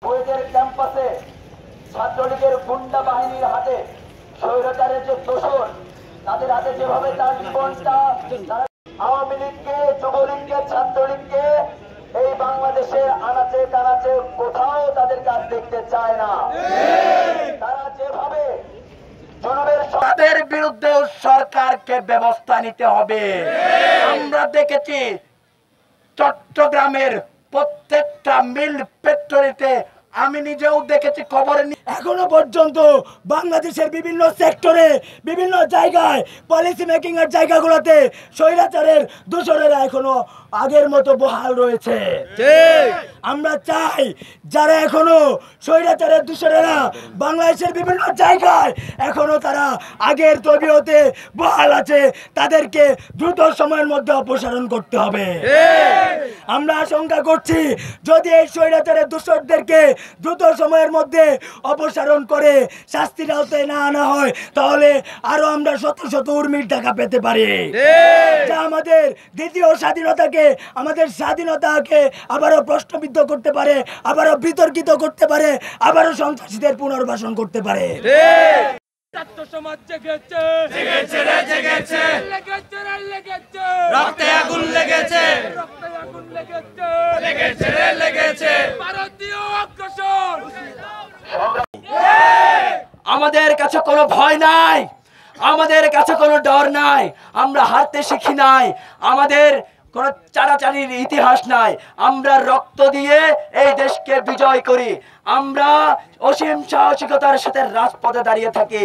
বুয়েটের ক্যাম্পাসে ছাত্রলীগের গুন্ডা বাহিনীর হাতে স্বৈরাচারের যে দোষর, তাদের হাতে যেভাবে তার জীবনটা, তারা আওয়ামী লীগকে, যুবলীগকে, ছাত্রলীগকে এই বাংলাদেশের আনাচে কানাচে কোথাও তাদের কাজ দেখতে চায় না। তারা যেভাবে তাদের বিরুদ্ধে সরকারকে ব্যবস্থা নিতে হবে। আমরা দেখেছি চট্টগ্রামের প্রত্যেকটা মিল ফ্যাক্টরিতে, আমি নিজেও দেখেছি খবরে। এখনো পর্যন্ত বাংলাদেশের বিভিন্ন সেক্টরে, বিভিন্ন জায়গায়, পলিসি মেকিং এর জায়গাগুলোতে স্বৈরাচারের দূষণেরা এখনো আগের মতো বহাল রয়েছে। আমরা চাই যারা এখনো স্বৈরাচারের দূষণেরা বাংলাদেশের বিভিন্ন জায়গায় এখনো তারা আগের তবিয়তে বহাল আছে, তাদেরকে দ্রুত সময়ের মধ্যে অপসারণ করতে হবে। আমরা আশঙ্কা করছি যদি এই স্বৈরাচারের দূষণদেরকে দ্রুত সময়ের মধ্যে অপসারণ করে শাস্তির আওতায় না আনা হয়, তাহলে আরো আমরা শত শত উর্মির টাকা পেতে পারি, যা আমাদের দ্বিতীয় স্বাধীনতাকে, আমাদের স্বাধীনতাকে আবারও প্রশ্নবিদ্ধ করতে পারে, আবারও বিতর্কিত করতে পারে, আবারও সন্ত্রাসীদের পুনর্বাসন করতে পারে। ছাত্র সমাজ জেগেছে, জেগেছে রে জেগেছে, লেগেছে রে লেগেছে, রক্তে আগুন লেগেছে, রক্তে আগুন লেগেছে, লেগেছে রে লেগেছে। ভারতীয় আগ্রাসন। আমাদের কাছে কোনো ভয় নাই, আমাদের কাছে কোনো ডর নাই, আমরা হারতে শিখি নাই, আমাদের কোনো চাড়াচাড়ির ইতিহাস নাই। আমরা রক্ত দিয়ে এই দেশকে বিজয় করি, আমরা অসীম সাহসিকতার সাথে রাজপথে দাঁড়িয়ে থাকি।